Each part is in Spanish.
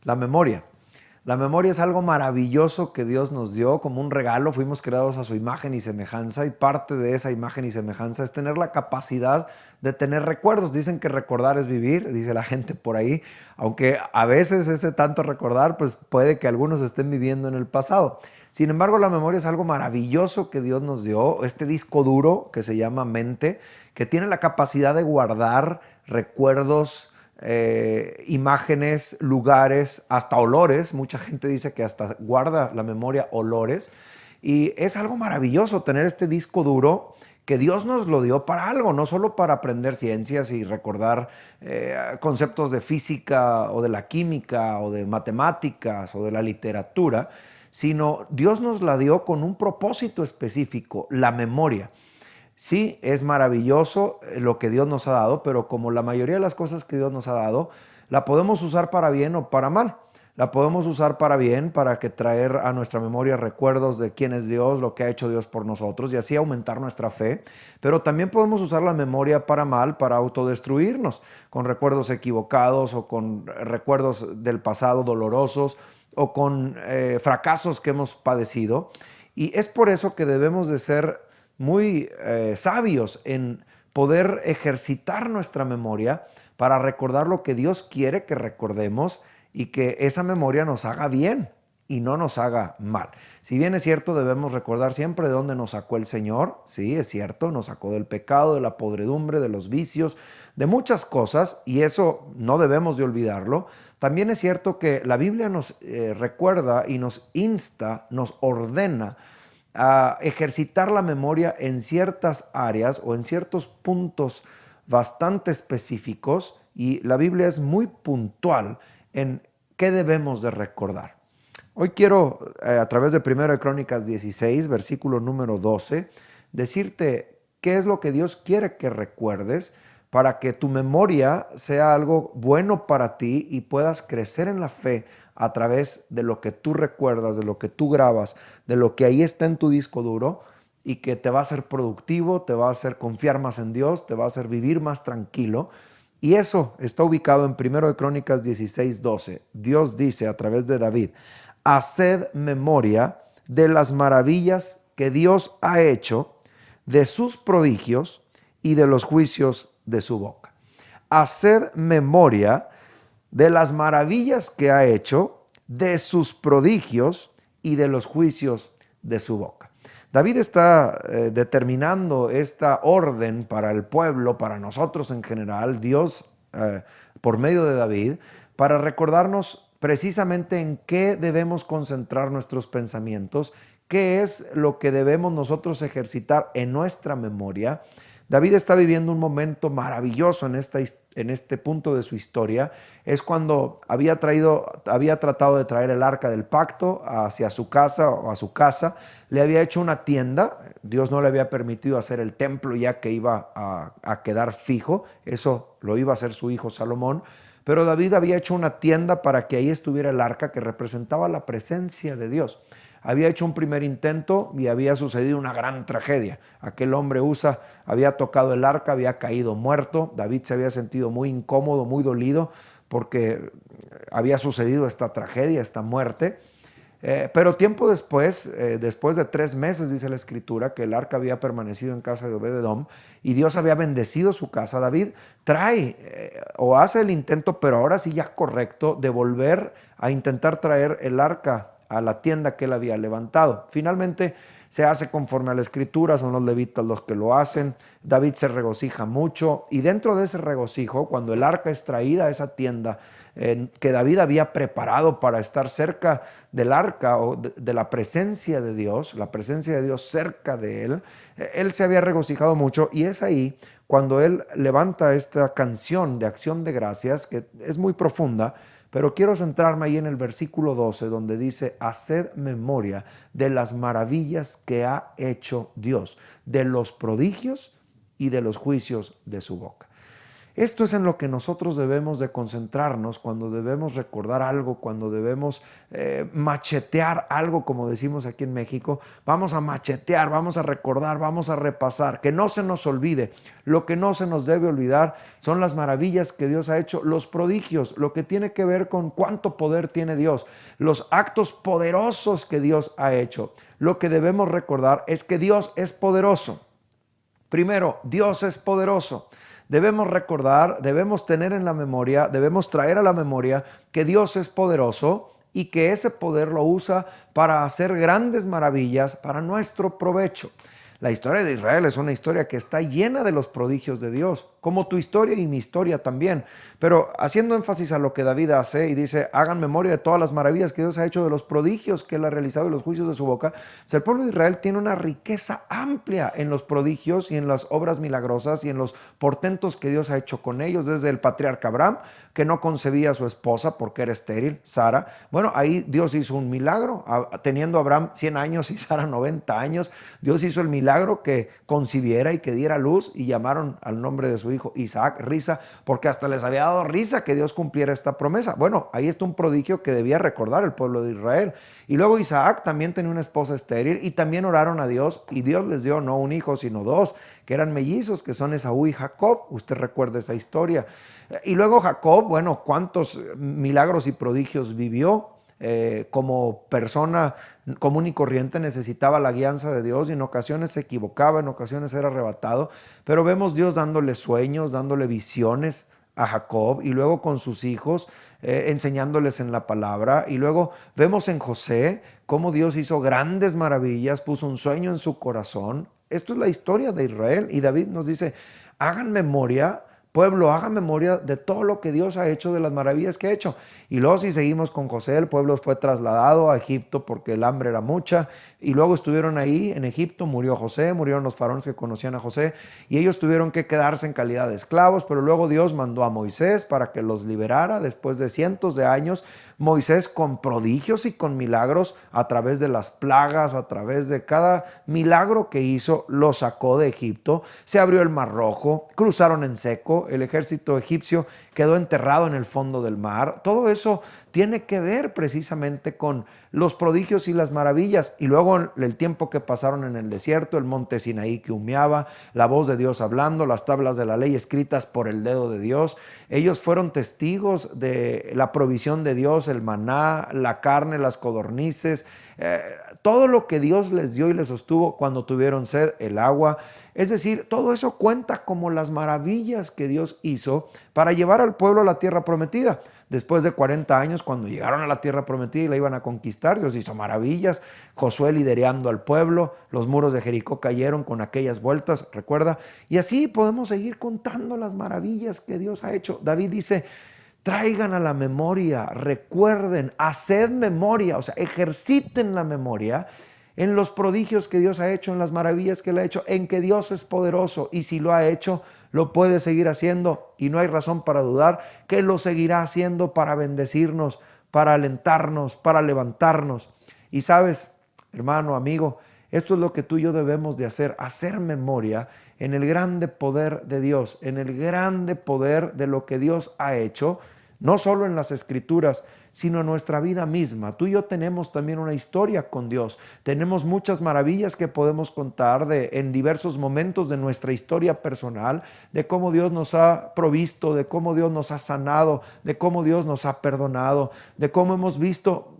La memoria. La memoria es algo maravilloso que Dios nos dio como un regalo. Fuimos creados a su imagen y semejanza, y parte de esa imagen y semejanza es tener la capacidad de tener recuerdos. Dicen que recordar es vivir, dice la gente por ahí, aunque a veces ese tanto recordar pues puede que algunos estén viviendo en el pasado. Sin embargo, la memoria es algo maravilloso que Dios nos dio, este disco duro que se llama mente, que tiene la capacidad de guardar recuerdos, imágenes, lugares, hasta olores. Mucha gente dice que hasta guarda la memoria olores. Y es algo maravilloso tener este disco duro que Dios nos lo dio para algo, no solo para aprender ciencias y recordar conceptos de física o de la química o de matemáticas o de la literatura, sino Dios nos la dio con un propósito específico, la memoria. Sí, es maravilloso lo que Dios nos ha dado, pero como la mayoría de las cosas que Dios nos ha dado, la podemos usar para bien o para mal. La podemos usar para bien, para que traer a nuestra memoria recuerdos de quién es Dios, lo que ha hecho Dios por nosotros y así aumentar nuestra fe. Pero también podemos usar la memoria para mal, para autodestruirnos, con recuerdos equivocados o con recuerdos del pasado dolorosos o con fracasos que hemos padecido. Y es por eso que debemos de ser muy sabios en poder ejercitar nuestra memoria para recordar lo que Dios quiere que recordemos y que esa memoria nos haga bien y no nos haga mal. Si bien es cierto, debemos recordar siempre de dónde nos sacó el Señor. Sí, es cierto, nos sacó del pecado, de la podredumbre, de los vicios, de muchas cosas, y eso no debemos de olvidarlo. También es cierto que la Biblia nos recuerda y nos insta, nos ordena a ejercitar la memoria en ciertas áreas o en ciertos puntos bastante específicos, y la Biblia es muy puntual en qué debemos de recordar. Hoy quiero, a través de 1 de Crónicas 16, versículo número 12, decirte qué es lo que Dios quiere que recuerdes para que tu memoria sea algo bueno para ti y puedas crecer en la fe a través de lo que tú recuerdas, de lo que tú grabas, de lo que ahí está en tu disco duro, y que te va a hacer productivo, te va a hacer confiar más en Dios, te va a hacer vivir más tranquilo. Y eso está ubicado en 1 de Crónicas 16, 12. Dios dice a través de David: haced memoria de las maravillas que Dios ha hecho, de sus prodigios y de los juicios de su boca. Haced memoria de las maravillas que ha hecho, de sus prodigios y de los juicios de su boca. David está determinando esta orden para el pueblo, para nosotros en general, Dios por medio de David, para recordarnos precisamente en qué debemos concentrar nuestros pensamientos, qué es lo que debemos nosotros ejercitar en nuestra memoria. David está viviendo un momento maravilloso en este punto de su historia. Es cuando había tratado de traer el arca del pacto hacia su casa o a su casa. Le había hecho una tienda. Dios no le había permitido hacer el templo ya que iba a quedar fijo. Eso lo iba a hacer su hijo Salomón. Pero David había hecho una tienda para que ahí estuviera el arca, que representaba la presencia de Dios. Había hecho un primer intento y había sucedido una gran tragedia. Aquel hombre Usa había tocado el arca, había caído muerto. David se había sentido muy incómodo, muy dolido, porque había sucedido esta tragedia, esta muerte. Pero tiempo después, después de 3 meses, dice la escritura, que el arca había permanecido en casa de Obed-edom y Dios había bendecido su casa. David trae o hace el intento, pero ahora sí ya correcto, de volver a intentar traer el arca a la tienda que él había levantado. Finalmente se hace conforme a la escritura, son los levitas los que lo hacen. David se regocija mucho, y dentro de ese regocijo, cuando el arca es traída a esa tienda que David había preparado para estar cerca del arca o de la presencia de Dios, la presencia de Dios cerca de él, él se había regocijado mucho, y es ahí cuando él levanta esta canción de acción de gracias, que es muy profunda. Pero quiero centrarme ahí en el versículo 12, donde dice: haced memoria de las maravillas que ha hecho Dios, de los prodigios y de los juicios de su boca. Esto es en lo que nosotros debemos de concentrarnos cuando debemos recordar algo, cuando debemos machetear algo, como decimos aquí en México. Vamos a machetear, vamos a recordar, vamos a repasar, que no se nos olvide. Lo que no se nos debe olvidar son las maravillas que Dios ha hecho, los prodigios, lo que tiene que ver con cuánto poder tiene Dios, los actos poderosos que Dios ha hecho. Lo que debemos recordar es que Dios es poderoso. Primero, Dios es poderoso. Debemos recordar, debemos tener en la memoria, debemos traer a la memoria que Dios es poderoso y que ese poder lo usa para hacer grandes maravillas para nuestro provecho. La historia de Israel es una historia que está llena de los prodigios de Dios, como tu historia y mi historia también. Pero haciendo énfasis a lo que David hace y dice, hagan memoria de todas las maravillas que Dios ha hecho, de los prodigios que Él ha realizado y los juicios de su boca. O sea, el pueblo de Israel tiene una riqueza amplia en los prodigios y en las obras milagrosas y en los portentos que Dios ha hecho con ellos, desde el patriarca Abraham, que no concebía a su esposa porque era estéril, Sara. Bueno, ahí Dios hizo un milagro, teniendo Abraham 100 años y Sara 90 años. Dios hizo el milagro que concibiera y que diera luz, y llamaron al nombre de su hijo Isaac risa, porque hasta les había dado risa que Dios cumpliera esta promesa. Bueno, ahí está un prodigio que debía recordar el pueblo de Israel. Y luego Isaac también tenía una esposa estéril y también oraron a Dios, y Dios les dio no un hijo sino dos, que eran mellizos, que son Esaú y Jacob. Usted recuerda esa historia. Y luego Jacob, bueno, cuántos milagros y prodigios vivió. Como persona común y corriente necesitaba la guianza de Dios, y en ocasiones se equivocaba, en ocasiones era arrebatado, pero vemos Dios dándole sueños, dándole visiones a Jacob, y luego con sus hijos enseñándoles en la palabra. Y luego vemos en José cómo Dios hizo grandes maravillas, puso un sueño en su corazón. Esto es la historia de Israel, y David nos dice, hagan memoria, pueblo, haga memoria de todo lo que Dios ha hecho, de las maravillas que ha hecho. Y luego, si seguimos con José, el pueblo fue trasladado a Egipto porque el hambre era mucha, y luego estuvieron ahí en Egipto, murió José, murieron los faraones que conocían a José, y ellos tuvieron que quedarse en calidad de esclavos. Pero luego Dios mandó a Moisés para que los liberara después de cientos de años. Moisés, con prodigios y con milagros, a través de las plagas, a través de cada milagro que hizo, los sacó de Egipto. Se abrió el Mar Rojo, cruzaron en seco, el ejército egipcio quedó enterrado en el fondo del mar. Todo eso tiene que ver precisamente con los prodigios y las maravillas. Y luego el tiempo que pasaron en el desierto, el monte Sinaí que humeaba, la voz de Dios hablando, las tablas de la ley escritas por el dedo de Dios. Ellos fueron testigos de la provisión de Dios, el maná, la carne, las codornices, todo lo que Dios les dio y les sostuvo cuando tuvieron sed, el agua. Es decir, todo eso cuenta como las maravillas que Dios hizo para llevar al pueblo a la tierra prometida. Después de 40 años, cuando llegaron a la tierra prometida y la iban a conquistar, Dios hizo maravillas. Josué liderando al pueblo, los muros de Jericó cayeron con aquellas vueltas, recuerda. Y así podemos seguir contando las maravillas que Dios ha hecho. David dice, traigan a la memoria, recuerden, haced memoria, o sea, ejerciten la memoria en los prodigios que Dios ha hecho, en las maravillas que Él ha hecho, en que Dios es poderoso, y si lo ha hecho, lo puede seguir haciendo, y no hay razón para dudar que lo seguirá haciendo para bendecirnos, para alentarnos, para levantarnos. Y sabes, hermano, amigo, esto es lo que tú y yo debemos de hacer memoria en el grande poder de Dios, en el grande poder de lo que Dios ha hecho, no solo en las Escrituras, sino en nuestra vida misma. Tú y yo tenemos también una historia con Dios. Tenemos muchas maravillas que podemos contar en diversos momentos de nuestra historia personal, de cómo Dios nos ha provisto, de cómo Dios nos ha sanado, de cómo Dios nos ha perdonado, de cómo hemos visto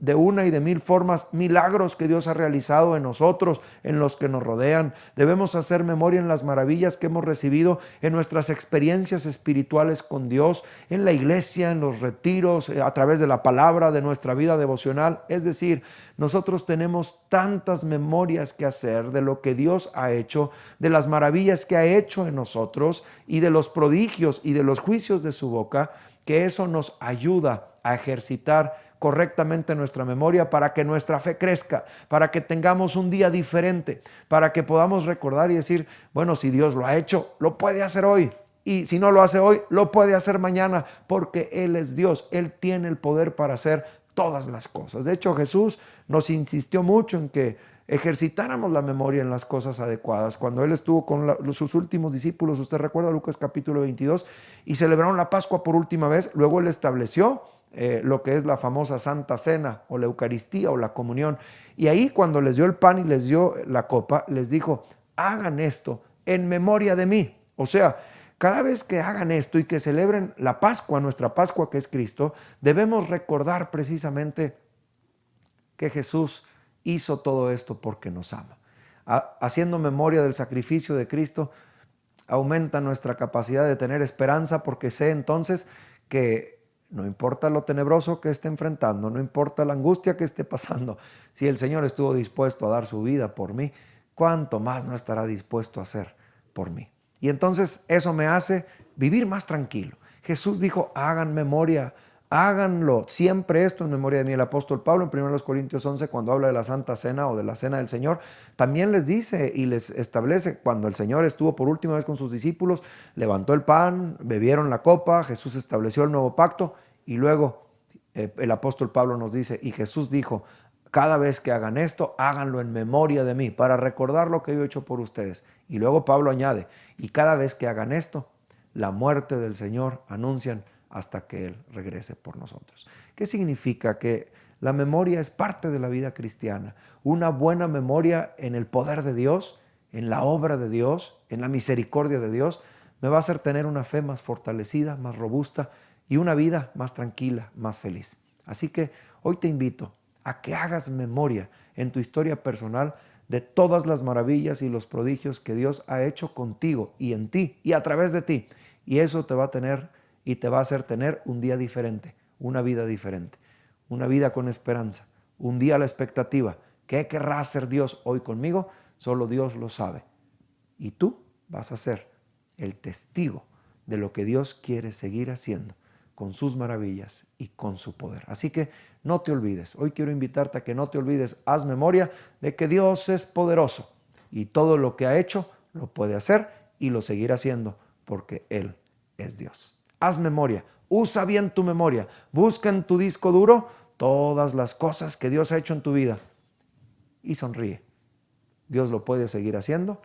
de una y de mil formas milagros que Dios ha realizado en nosotros, en los que nos rodean. Debemos hacer memoria en las maravillas que hemos recibido en nuestras experiencias espirituales con Dios, en la iglesia, en los retiros, a través de la palabra, de nuestra vida devocional. Es decir, nosotros tenemos tantas memorias que hacer de lo que Dios ha hecho, de las maravillas que ha hecho en nosotros y de los prodigios y de los juicios de su boca, que eso nos ayuda a ejercitar correctamente nuestra memoria para que nuestra fe crezca, para que tengamos un día diferente, para que podamos recordar y decir, bueno, si Dios lo ha hecho, lo puede hacer hoy. Y si no lo hace hoy, lo puede hacer mañana, porque Él es Dios. Él tiene el poder para hacer todas las cosas. De hecho, Jesús nos insistió mucho en que ejercitáramos la memoria en las cosas adecuadas. Cuando Él estuvo con sus últimos discípulos, usted recuerda Lucas capítulo 22, y celebraron la Pascua por última vez, luego Él estableció lo que es la famosa Santa Cena o la Eucaristía o la comunión. Y ahí cuando les dio el pan y les dio la copa, les dijo, hagan esto en memoria de mí. O sea, cada vez que hagan esto y que celebren la Pascua, nuestra Pascua que es Cristo, debemos recordar precisamente que Jesús hizo todo esto porque nos ama. Haciendo memoria del sacrificio de Cristo, aumenta nuestra capacidad de tener esperanza, porque sé entonces que no importa lo tenebroso que esté enfrentando, no importa la angustia que esté pasando, si el Señor estuvo dispuesto a dar su vida por mí, ¿cuánto más no estará dispuesto a hacer por mí? Y entonces eso me hace vivir más tranquilo. Jesús dijo, hagan memoria, háganlo siempre esto en memoria de mí. El apóstol Pablo en 1 Corintios 11, cuando habla de la Santa Cena o de la Cena del Señor, también les dice y les establece, cuando el Señor estuvo por última vez con sus discípulos, levantó el pan, bebieron la copa, Jesús estableció el nuevo pacto, y luego el apóstol Pablo nos dice, y Jesús dijo, cada vez que hagan esto, háganlo en memoria de mí, para recordar lo que yo he hecho por ustedes. Y luego Pablo añade, y cada vez que hagan esto, la muerte del Señor anuncian hasta que Él regrese por nosotros. ¿Qué significa? Que la memoria es parte de la vida cristiana. Una buena memoria en el poder de Dios, en la obra de Dios, en la misericordia de Dios, me va a hacer tener una fe más fortalecida, más robusta y una vida más tranquila, más feliz. Así que hoy te invito a que hagas memoria en tu historia personal de todas las maravillas y los prodigios que Dios ha hecho contigo y en ti y a través de ti. Y eso te va a tener y te va a hacer tener un día diferente, una vida diferente, una vida con esperanza, un día a la expectativa. ¿Qué querrá hacer Dios hoy conmigo? Solo Dios lo sabe. Y tú vas a ser el testigo de lo que Dios quiere seguir haciendo con sus maravillas y con su poder. Así que no te olvides. Hoy quiero invitarte a que no te olvides. Haz memoria de que Dios es poderoso y todo lo que ha hecho lo puede hacer y lo seguirá haciendo porque Él es Dios. Haz memoria. Usa bien tu memoria. Busca en tu disco duro todas las cosas que Dios ha hecho en tu vida y sonríe. Dios lo puede seguir haciendo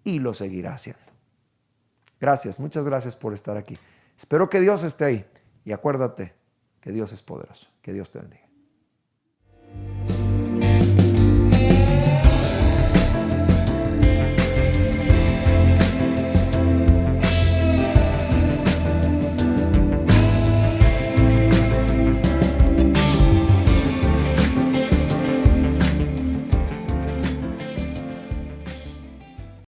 y lo seguirá haciendo. Gracias, muchas gracias por estar aquí. Espero que Dios esté ahí. Y acuérdate que Dios es poderoso. Que Dios te bendiga.